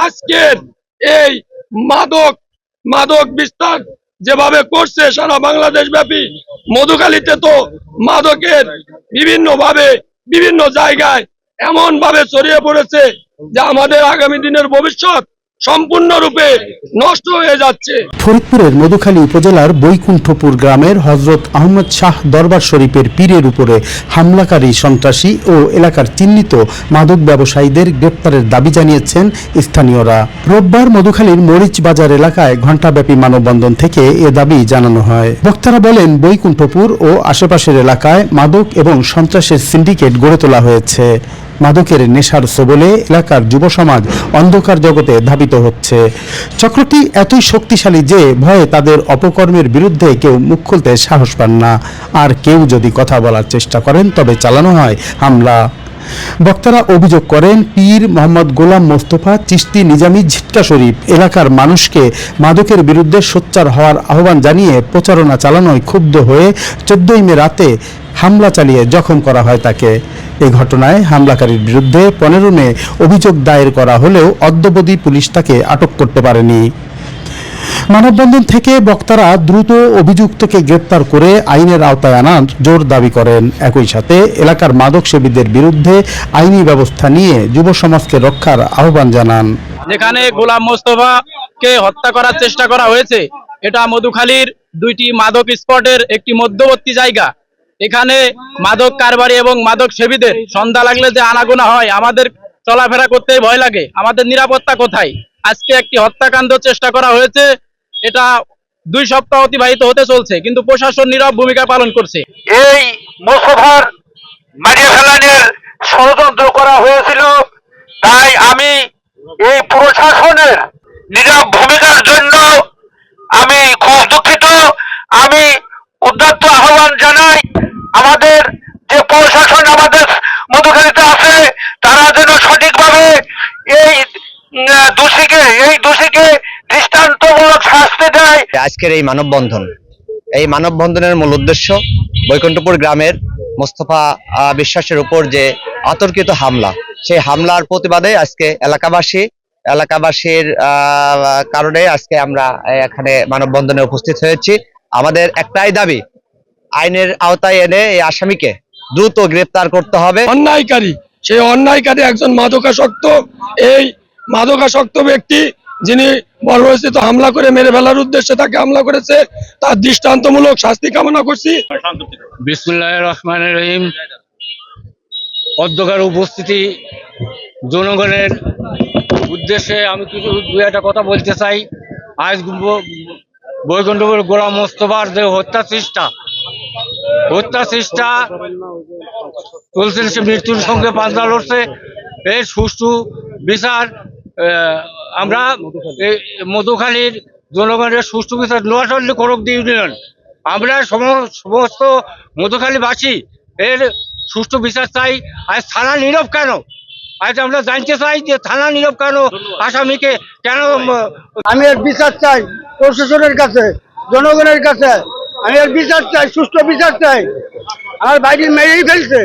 আজকের এই মাদক মাদক বিস্তার যেভাবে করছে সারা বাংলাদেশ ব্যাপী, মধুখালীতে তো মাদকের বিভিন্নভাবে বিভিন্ন জায়গায় এমন ভাবে ছড়িয়ে পড়েছে যে আমাদের আগামী দিনের ভবিষ্যৎ সম্পূর্ণরূপে নষ্ট হয়ে যাচ্ছে। ফরিদপুরের মধুখালী উপজেলার বৈকুণ্ঠপুর গ্রামের হযরত আহমদ শাহ দরবার শরীফের পীরের উপরে হামলাকারী সন্ত্রাসী ও এলাকার চিহ্নিত মাদক ব্যবসায়ীদের গ্রেপ্তারের দাবি জানিয়েছেন স্থানীয়রা। রোববার মধুখালীর মরিচ বাজার এলাকায় ঘণ্টাব্যাপী মানববন্ধন থেকে এ দাবি জানানো হয়। বক্তারা বলেন, বৈকুণ্ঠপুর ও আশেপাশের এলাকায় মাদক এবং সন্ত্রাসের সিন্ডিকেট গড়ে তোলা হয়েছে। মাদকের নেশার সবলে এলাকার যুব সমাজ অন্ধকার জগতে ধাবিত হচ্ছে। চক্রটি এতই শক্তিশালী যে ভয়ে তাদের অপকর্মের বিরুদ্ধে কেউ মুখ খুলতে সাহস পান না, আর কেউ যদি কথা বলার চেষ্টা করেন তবে চালানো হয় হামলা। বক্তারা অভিযোগ করেন, পীর মোহাম্মদ গোলাম মোস্তফা চিশতি নিজামী ঝিট্টা শরীফ এলাকার মানুষকে মাদকের বিরুদ্ধে সোচ্চার হওয়ার আহ্বান জানিয়ে প্রচারণা চালানোয় ক্ষুব্ধ হয়ে 14 মে রাতে হামলা চালিয়ে জখম করা হয় তাকে। এই ঘটনায় হামলাকারীর বিরুদ্ধে 15 মে অভিযোগ দায়ের করা হলেও অদ্যাবধি পুলিশ তাকে আটক করতে পারেনি। মানববন্ধন থেকে বক্তারা দ্রুত অভিযুক্তকে গ্রেপ্তার করে আইনের আওতায় আনার জোর দাবি করেন। একই সাথে এলাকার মাদক সেবীদের বিরুদ্ধে আইনি ব্যবস্থা নিয়ে যুব সমাজকে রক্ষার আহ্বান জানান। যেখানে গোলাম মোস্তফাকে হত্যা করার চেষ্টা করা হয়েছে, এটা মধুখালীর 2টি মাদক স্পটের একটি মধ্যবর্তী জায়গা। এখানে মাদক কারবারি এবং মাদক সেবীদের সন্ধ্যা লাগলে যে আনাগোনা হয়, আমাদের চলাফেরা করতেই ভয় লাগে। আমাদের নিরাপত্তা কোথায়? আজকে একটি হত্যাকাণ্ড চেষ্টা করা হয়েছে, এটা 2 সপ্তাহ অতিবাহিত হতে চলছে, কিন্তু প্রশাসন নীরব ভূমিকা পালন করছে। এই মোস্তফার মারিয়ে ফেলানোর ষড়যন্ত্র করা হয়েছিল, তাই আমি এই প্রশাসনের নীরব ভূমিকার জন্য আমি খুব দুঃখিত। আমি উদাত্ত আহ্বান জানাই আমাদের যে প্রশাসন আমাদের মধুখালীতে আছে, তারা যেন সঠিকভাবে এই দোষীকে দৃষ্টান্তমূলক শাস্তি দেয়। আজকের এই মানববন্ধনের মূল উদ্দেশ্য বৈকুণ্ঠপুর গ্রামের মোস্তফা বিশ্বাসের উপর যে অতর্কিত হামলা, সেই হামলার প্রতিবাদে আজকে এলাকাবাসীর কারণে আজকে আমরা এখানে মানববন্ধনে উপস্থিত হয়েছি। আমাদের একটাই দাবি, আইনের আওতায় এনে এই আসামিকে দ্রুত গ্রেপ্তার করতে হবে। অন্যায়কারী, সেই অন্যায়কারী একজন মাদকাসক্ত, এই মাদকাসক্ত ব্যক্তি যিনি বর্বরচিত হামলা করে মেরে ফেলার উদ্দেশ্যে তাকে হামলা করেছে, তার দৃষ্টান্তমূলক শাস্তি কামনা করছি। বিসমিল্লাহির রহমানির রহিম। অধ্যকার উপস্থিতি, জনগণের উদ্দেশ্যে আমি কিছু 2-1টা কথা বলতে চাই। আজ বৈকুণ্ঠপুর গোলাম মোস্তফার যে হত্যা চেষ্টা চলছে, সে মৃত্যুর সঙ্গে পাঞ্জা লড়ছে। এর সুষ্ঠু বিচার আমরা মধুখালীর জনগণের সুষ্ঠু বিচার নোয়াখালী করকদি ইউনিয়ন, আমরা সমস্ত মধুখালীবাসী এর সুষ্ঠু বিচার চাই। আজ থানা নীরব কেন? আজ আমরা জানতে চাই যে থানা নীরব কেন, আসামিকে কেন? আমি এর বিচার চাই প্রশাসনের কাছে, জনগণের কাছে। আমি এর বিচার চাই, সুষ্ঠু বিচার চাই। আমার বাইরে মেরেই ফেলছে।